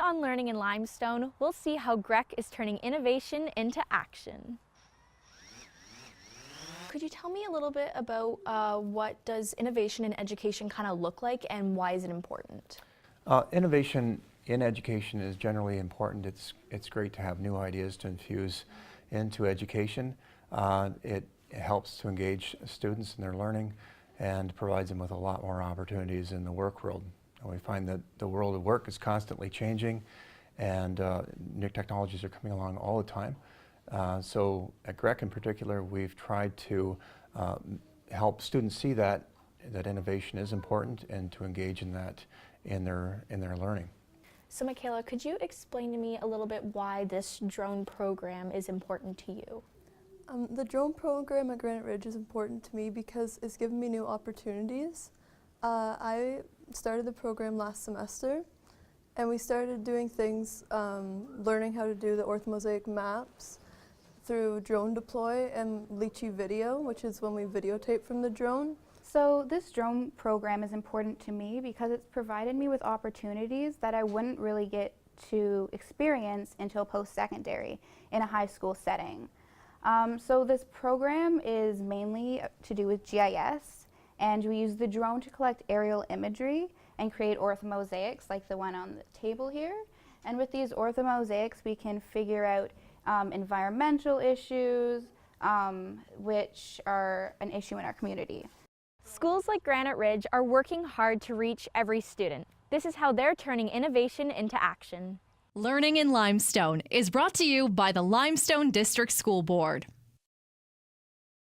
on Learning in Limestone, we'll see how GREC is turning innovation into action. Could you tell me a little bit about what does innovation in education kind of look like and why is it important? Innovation in education is generally important. It's great to have new ideas to infuse into education. It helps to engage students in their learning and provides them with a lot more opportunities in the work world. And we find that the world of work is constantly changing and new technologies are coming along all the time. So at GREC in particular, we've tried to help students see that innovation is important and to engage in that in their learning. So Michaela, could you explain to me a little bit why this drone program is important to you? The drone program at Granite Ridge is important to me because it's given me new opportunities. I started the program last semester and we started doing things, learning how to do the orthomosaic maps through drone deploy and lychee video, which is when we videotape from the drone. So this drone program is important to me because it's provided me with opportunities that I wouldn't really get to experience until post-secondary in a high school setting. So this program is mainly to do with GIS, and we use the drone to collect aerial imagery and create orthomosaics like the one on the table here. And with these orthomosaics we can figure out environmental issues, which are an issue in our community. Schools like Granite Ridge are working hard to reach every student. This is how they're turning innovation into action. Learning in Limestone is brought to you by the Limestone District School Board.